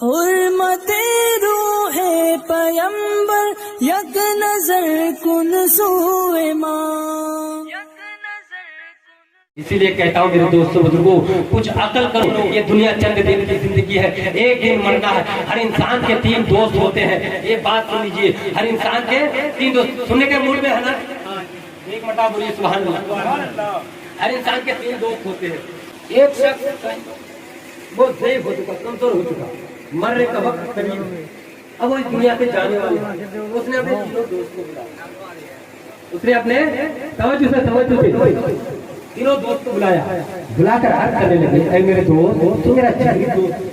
हुर्मते रूहे पयंबर यक नजर कुन सुए माँ। इसीलिए कहता हूँ मेरे दोस्तों बुजुर्गों, कुछ अकल करो। ये दुनिया चंद दिन की जिंदगी है, एक दिन मरना है। हर इंसान के 3 दोस्त होते हैं, ये बात सुन लीजिए। हर इंसान के 3 दोस्त, सुनने के मूड में है ना? एक मटा बोलिए सुभान अल्लाह। हर इंसान के 3 दोस्त होते हैं। एक शख्स वो ज़ईफ हो चुका, कमजोर हो चुका, मरने का वक्त करीब है, अब वो इस दुनिया से जाने वाले। उसने अपने 3 दोस्त को बुलाया, उसने अपने तवज्जो से 3 दोस्त को बुलाकर अर्ज करने लगे, ऐ मेरे दोस्त, तू मेरा अच्छा दोस्त,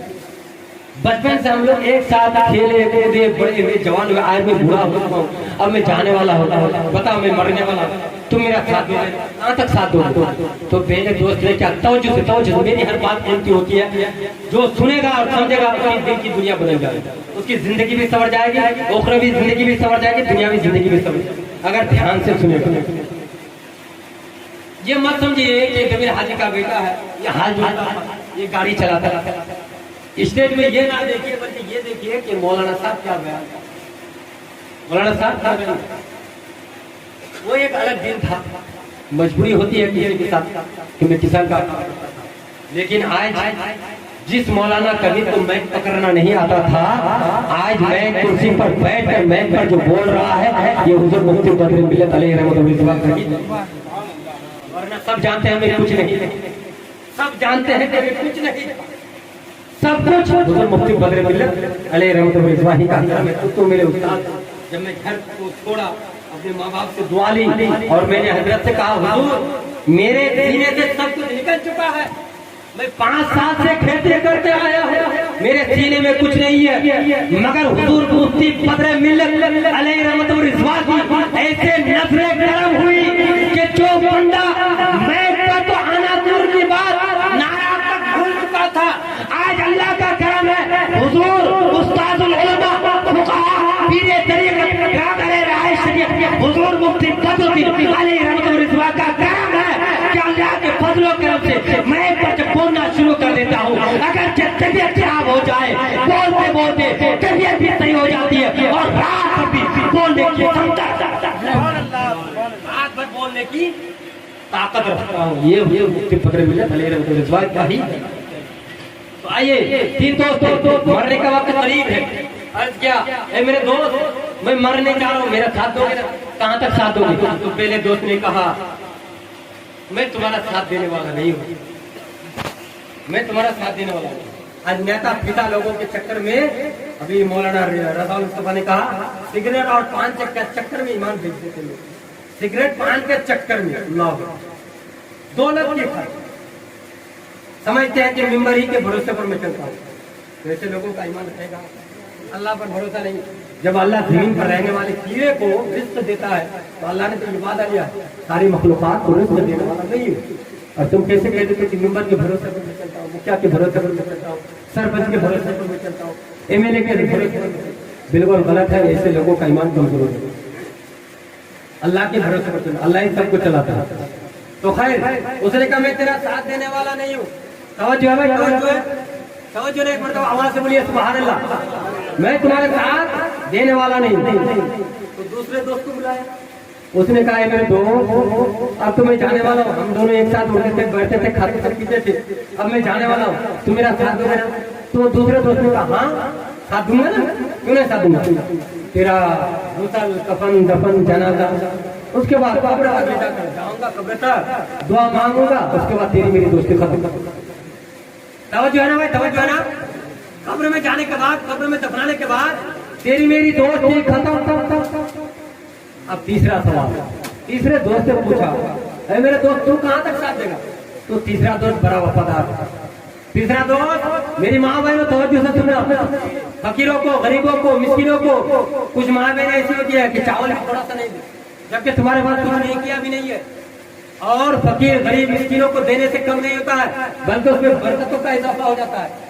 बचपन से हम लोग एक साथ खेले कूदे बड़े हुए, जवान हुए, आज मैं बूढ़ा हो चुका हूँ, अब मैं जाने वाला होता हूँ, बता मैं मरने वाला हूँ, तुम मेरा साथ दो, कहाँ तक साथ दो? तो पहले दोस्त ने क्या तवज्जो से मेरी हर बात कीमती होती है, जो सुनेगा और समझेगा उसकी दिल की दुनिया बदल जाएगी, उसकी जिंदगी भी संवर जाएगी, उखरवी जिंदगी भी संवर जाएगी, दुनियावी जिंदगी भी संवर जाएगी, अगर ध्यान से सुनेगा। ये मत समझिए कि कबीर हाजी का बेटा है, ये हाल जोड़ता है, ये गाड़ी चलाता है। स्टेज में ये ना देखिए, बल्कि ये देखिए कि मौलाना साहब क्या बयान, मौलाना साहब क्या बयान। वो एक अलग दिन था, मजबूरी होती है किसी के साथ कि मैं किसान का, लेकिन आज जिस मौलाना कभी तो मैक पकड़ना नहीं आता था, आज मैं कुर्सी पर बैठकर मैक पर जो बोल रहा है, ये हुजूर मुफ्ती बद्र मिल्लत अलैहि रहमतुल्लाह। वरना सब जानते हैं मैं कुछ नहीं, सब जानते हैं कि मैं कुछ नहीं, सब कुछ हुजूर मुफ्ती बद्र मिल्लत अलैहि रहमतुल्लाह का। तो मेरे उस्ताद, जब मैं घर को छोड़ा, अपने माँ बाप से दुआ ली और मैंने हजरत से कहा, हुजूर मेरे सीने से सब कुछ निकल चुका है, मैं 5 साल से खेती करते आया हूँ, मेरे सीने में कुछ नहीं है, मगर हुजूर मुफ्ती बद्र मिल्लत अलैहि रहमतुल्लाह की ऐसे नजरें गरम हुई कि जो बंदा मैं तो आना दूर की बात नारा तक भूल चुका था, आज अल्लाह का करम है, हुजूर उस्तादुल उलमा फुक़हा पीरे तरीक़त गादरे राय शरीफ हुजूर मुफ्ती बद्र मिल्लत अलैहि रहमतुल्लाह का करम है कि अल्लाह के फजलो करम से मैं पर बोलना शुरू कर देता हूँ। अगर तबीयत खराब हो जाए, बोलते बोलते तबीयत भी सही हो जाती है और रात भर भी बोलने की क्षमता, रात भर बोलने की ताकत रखता हूँ। ये मुफ्ती बद्र मिल्लत अलैहि रहमतुल्लाह का ही। तो आइए 3 दोस्त, मरने का वक्त करीब है, अर्ज किया, ए मेरे दोस्त मैं मरने जा रहा हूँ, मेरा साथ दोगे ना? कहाँ तक साथ दोगे? तो पहले दोस्त ने कहा, मैं तुम्हारा साथ देने वाला नहीं हूँ, मैं तुम्हारा साथ देने वाला हूँ। आज नेता पिता लोगों के चक्कर में, अभी मौलाना रज़ा मुस्तफा ने कहा, सिगरेट और पान के चक्कर में ईमान बेच देते लोग, सिगरेट पान के चक्कर में अल्लाह दौलत की खातिर समझते हैं कि मिंबर ही के भरोसे पर मैं चलता हूँ। तो ऐसे लोगों का ईमान रहेगा? अल्लाह पर भरोसा नहीं। जब अल्लाह जमीन पर रहने वाले कीड़े को रिज़्क़ देता है, तो अल्लाह ने तो ये वादा लिया, सारी मखलूक़ात को रिज़्क़ देने वाला नहीं है। और तुम कैसे कहते थे कि मिंबर के भरोसे पर मैं चलता हूँ, मुखिया के भरोसे पर मैं चलता हूँ, सरपंच के भरोसे पर मैं चलता हूँ, MLA के भरोसे पर? बिल्कुल गलत है। ऐसे लोगों का ईमान कमजोर है। अल्लाह के भरोसे पर चलना, अल्लाह ही सबको चलाता है। तो खैर उसने कहा मैं तेरा साथ देने वाला नहीं हूँ। तवज्जो है भाई, तवज्जो नहीं, एक मरतबा आवाज से बोलिए सुभान अल्लाह, मैं तुम्हारे साथ देने वाला नहीं हूँ। तो दूसरे दोस्त को बुलाया, उसने कहा मेरे दोस्त अब तो मैं जाने वाला हूँ, हम दोनों एक साथ उठते थे, बैठते थे, खाते थे, पीते थे, अब मैं जाने वाला हूँ, तुम मेरा साथ दोगे ना? तो दूसरे दोस्त ने कहा हाँ साथ दूंगा ना, क्यों नहीं साथ दूंगा, तेरा गुसल कफन दफन जनाजा, उसके बाद कब्र तक जाऊंगा, कब्र तक दुआ मांगूंगा, उसके बाद तेरी मेरी दोस्ती खत्म। तवज्जो है ना भाई, तवज्जो है ना? कब्र में जाने के बाद, कब्र में दफनाने के बाद तेरी मेरी दोस्ती खत्म। अब तीसरा सवाल, तीसरे दोस्त से पूछा, अरे मेरे दोस्त तू कहाँ तक साथ देगा? तो तीसरा दोस्त बड़ा वफादार, तीसरा दोस्त मेरी माँ बहनों तवज्जो से सुनना, फकीरों को, गरीबों को, मिस्किनों को, कुछ माँ बहनें ऐसी होती है कि चावल भी थोड़ा सा नहीं दे, जबकि तुम्हारे पास कुछ नहीं किया भी नहीं है, और फकीर गरीब मिस्किनों को देने से कम नहीं होता है, बल्कि उसमें बरकतों का इजाफा हो जाता है।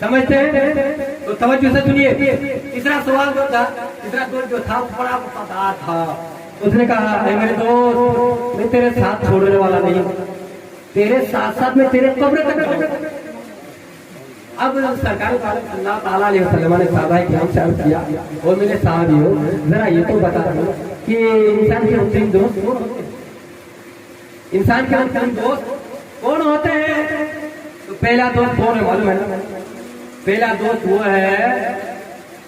समझते हैं? तो तवज्जो से सुनिए। तीसरा सवाल जो था, तीसरा दोस्त जो था बड़ा वफादार था, उसने कहा मेरे दोस्त मैं तेरे साथ छोड़ने वाला नहीं, तेरे साथ साथ में तेरे कब्र तक अब सरकार अल्लाह ताला अलैहि वसल्लम ने साहबा किराम से अर्ज किया, और मेरे साहबियों जरा ये तो बता दो कि इंसान के अंतिम दोस्त कौन होते हैं? इंसान के अंतिम दोस्त कौन होते हैं? तो पहला दोस्त कौन है मालूम है ना? पहला दोस्त वो है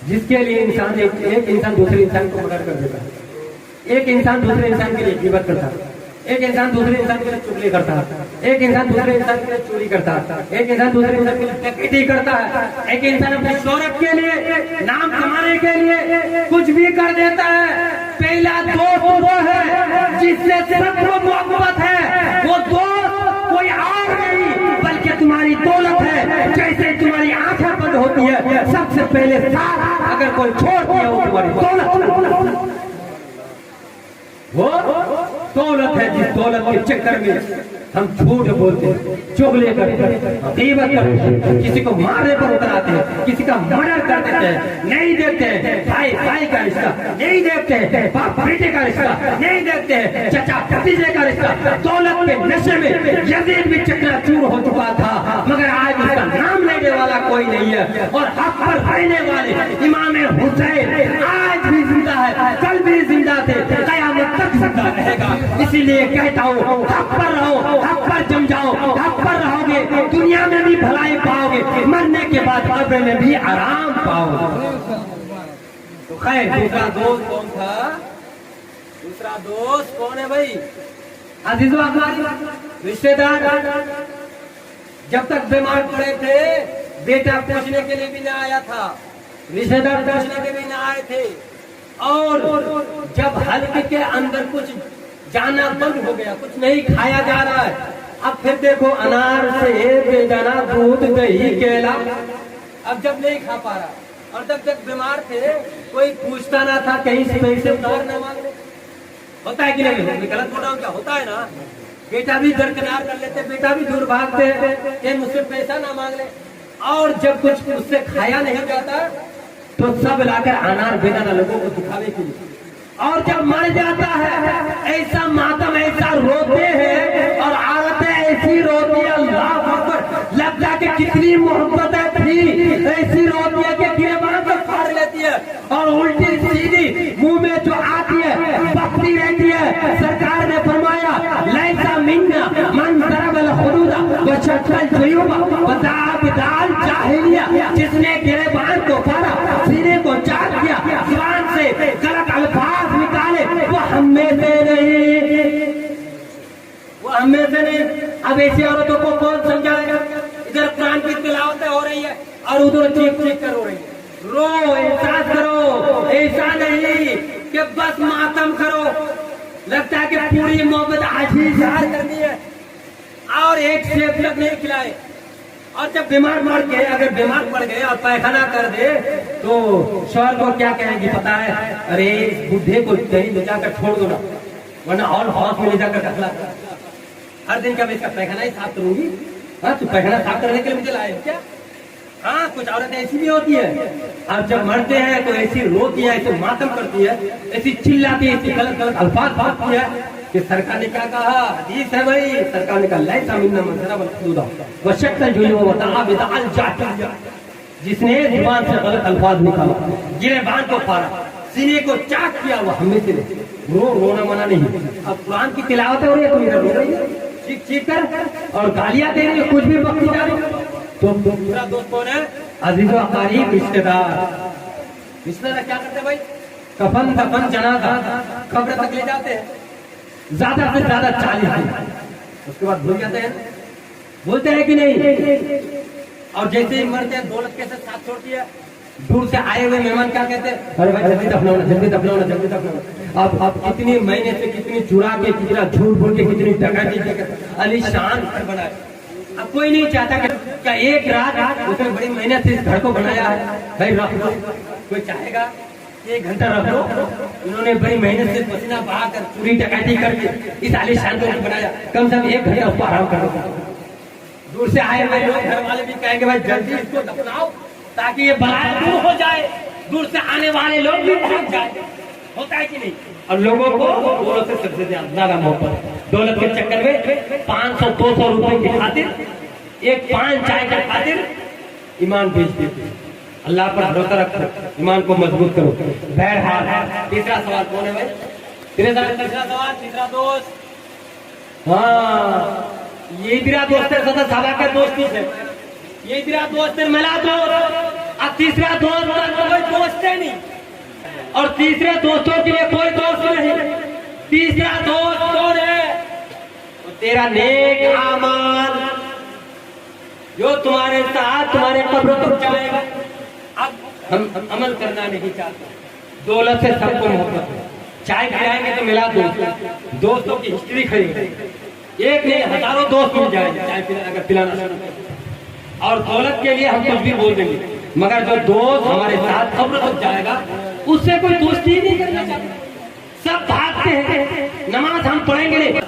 जिसके लिए इंसान एक इंसान दूसरे इंसान को मदद कर देता है, एक इंसान दूसरे इंसान के लिए गिबत करता है, एक इंसान दूसरे इंसान के लिए चुगली करता है, एक इंसान दूसरे इंसान के लिए चोरी करता है, एक इंसान दूसरे इंसान के लिए डकैती करता है, एक इंसान अपनी शोहरत के लिए, नाम कमाने के लिए कुछ भी कर देता है। पहला दोस्त वो है जिससे सच्ची मोहब्बत है, वो दोस्त कोई और नहीं बल्कि तुम्हारी दौलत है। जैसे तुम्हारी आंखें बंद होती है सबसे पहले साथ अगर कोई छोड़ दिया वो तुम्हारी दौलत, वो दौलत है जिस दौलत के चक्कर में हम झूठ बोलते हैं, चुगली करते हैं, गीबत करते हैं, किसी को मारने पर उतर आते हैं, किसी का मर्डर कर देते हैं, नहीं देखते हैं भाई भाई का रिश्ता, नहीं देखते हैं बाप बेटे का रिश्ता, नहीं देखते हैं चचा भतीजे का रिश्ता। दौलत के नशे में यजीद भी चकनाचूर हो चुका था, मगर आज उसका नाम लेने वाला कोई नहीं है। और हक पर रहने वाले इमाम हुसैन आज भी जिंदा है, कल भी जिंदा थे, कयामत तक जिंदा रहेगा। इसीलिए कहता हूँ हक पर रहो, हक पर जम जाओ, हक पर रहोगे दुनिया में भी भलाई पाओगे, मरने के बाद कब्र में भी आराम पाओगे। तो खैर दूसरा दोस्त कौन था? दूसरा दोस्त कौन है भाई? अजीजों हमारी रिश्तेदार जब तक बीमार पड़े थे बेटा पूछने के लिए भी ना आया था, रिश्तेदार पूछने के भी ना आए थे, और जब हल्के के अंदर कुछ जाना बंद हो गया, कुछ नहीं खाया जा रहा है, अब फिर देखो अनार से बेदाना दूध दही केला, अब जब नहीं खा पा रहा, और जब तक बीमार थे कोई पूछता ना था, कहीं से पैसे उधार ना मांगने। होता है कि नहीं? गलत बोल रहा हूँ क्या? होता है ना? बेटा भी दरकिनार कर लेते, बेटा भी दूर भागते हैं, मुझसे पैसा ना मांग ले, और जब कुछ उससे खाया नहीं जाता तो सब लाकर अनार बेदाना लोगों को दिखावे के लिए, और जब मर जाता है ऐसा मातम, ऐसा रोते हैं, और औरतें ऐसी रोती है, अल्लाह अकबर, लगता कि कितनी मोहब्बत थी, ऐसी रोती है कि गिरबान को फाड़ लेती है, और उल्टी सीधी मुंह में जो आती है बकती रहती है। सरकार ने फरमाया लैसा मिन्ना मन दरबल हुदूदा व शक्कल जुयूबा व दाल जाहिलिया, जिसने गिरबान को फाड़ा, सीने को चाट दिया, जुबान से गलत अल्फाज निकाले, वो हम में से नहीं, वो हम में से नहीं। अब ऐसी औरतों को कौन समझाएगा? इधर कुरान की तिलावत हो रही है और उधर चीख चीख कर हो रही है। रो, एहसास करो, ऐसा नहीं कि बस मातम करो। लगता है कि पूरी मोहब्बत आज ही इजहार करनी है और एक सेब तक नहीं खिलाए, और जब बीमार मर गए, अगर बीमार पड़ गए और पैखाना कर दे तो शौहर को क्या कहेंगे पता है? अरे इस बुढ़े को कहीं ले जाकर छोड़ दो ना, वरना और हाउस में ले जाकर रखना। हर दिन का मैं इसका पैखाना ही साफ करूंगी। हाँ, तो पैखाना साफ करने के लिए मुझे लाए क्या? हाँ, कुछ औरतें ऐसी भी होती है, और जब मरते हैं तो ऐसी रोती है, ऐसे मातम करती है, ऐसी चिल्लाती है, ऐसी गलत गलत अल्फाज बांटती है कि सरकार ने क्या कहा? हदीस है भाई, सरकार ने कहा लैसा मिन्ना मन दरबल हुदूदा व शक्कल जुयूबा व दाल जाहिलिया, जिसने जुबान से गलत अल्फाज निकाला, गिरबान को फाड़ा, सीने को चाक किया, वो हमें से रोना मना नहीं। अब कुरान की तिलावत हो रही है, तुम इधर रो रही है चीख चीख कर और गालियां दे रही है, कुछ भी बकती जा रही है। तो दूसरा दोस्त कौन है? अजीजों हमारी रिश्तेदार। रिश्तेदार क्या करते हैं भाई? कफन दफन जनाजा कब्र तक ले जाते हैं, ज्यादा से ज्यादा 40 दिन, उसके बाद भूल जाते हैं। बोलते हैं कि नहीं? और जैसे ही मरते हैं दौलत कैसे साथ छोड़ती है। दूर से आए हुए मेहमान क्या कहते हैं? अरे भाई जल्दी दफनाओ, जल्दी दफनाओ, जल्दी दफनाओ। अब कितनी महीने से कितनी चुरा के, कितना झूठ बोल के, कितनी डकैती अलीशान घर बनाए। अब कोई नहीं चाहता कि क्या एक रात उसने बड़ी मेहनत से इस घर को बनाया है, भाई रख लो। कोई चाहेगा 1 घंटा रख लो? उन्होंने बड़ी मेहनत से पसीना बहाकर चोरी डकैती करके इस आलीशान को बनाया, कम से कम 1 घंटा उसको आराम कर दो। दूर से आए हुए लोग घर वाले भी कहेंगे भाई जल्दी इसको दफनाओ ताकि ये बलाय दूर हो जाए, दूर से आने वाले लोग भी भाग जाए। होता है कि नहीं? और लोगों को दौलत से सबसे ज्यादा मोहब्बत, दौलत के चक्कर में 500-200 रुपए की खातिर, एक पान चाय की खातिर ईमान बेच देते हैं। अल्लाह पर भरोसा रखो, ईमान को मजबूत करो। बहरहाल तीसरा सवाल कौन है भाई? तीसरा सवाल, तीसरा दोस्त। हाँ, ये मेरा दोस्त है, सदा साहबा का दोस्त है, ये मेरा दोस्त है, मिला दो। अब तीसरा दोस्त कोई दोस्त है नहीं, और तीसरे दोस्तों के लिए कोई दोस्त नहीं। तीसरा दोस्त कौन है? वो तेरा नेक आमाल जो तुम्हारे साथ तुम्हारे कब्र तक जाएगा। अब हम अमल करना नहीं चाहते, दौलत से सबको मोहब्बत है। चाय पिलाएंगे तो मिला दोस्तों की हिस्ट्री खरीदेंगे, एक नहीं हजारों दोस्त मिल जाएंगे चाय अगर पिलाना, और दौलत के लिए हम कुछ भी बोल देंगे, मगर जो दोस्त हमारे साथ कब्र तक जाएगा उससे कोई दोस्ती नहीं करना चाहता। सब भागते हैं, नमाज हम पढ़ेंगे नहीं।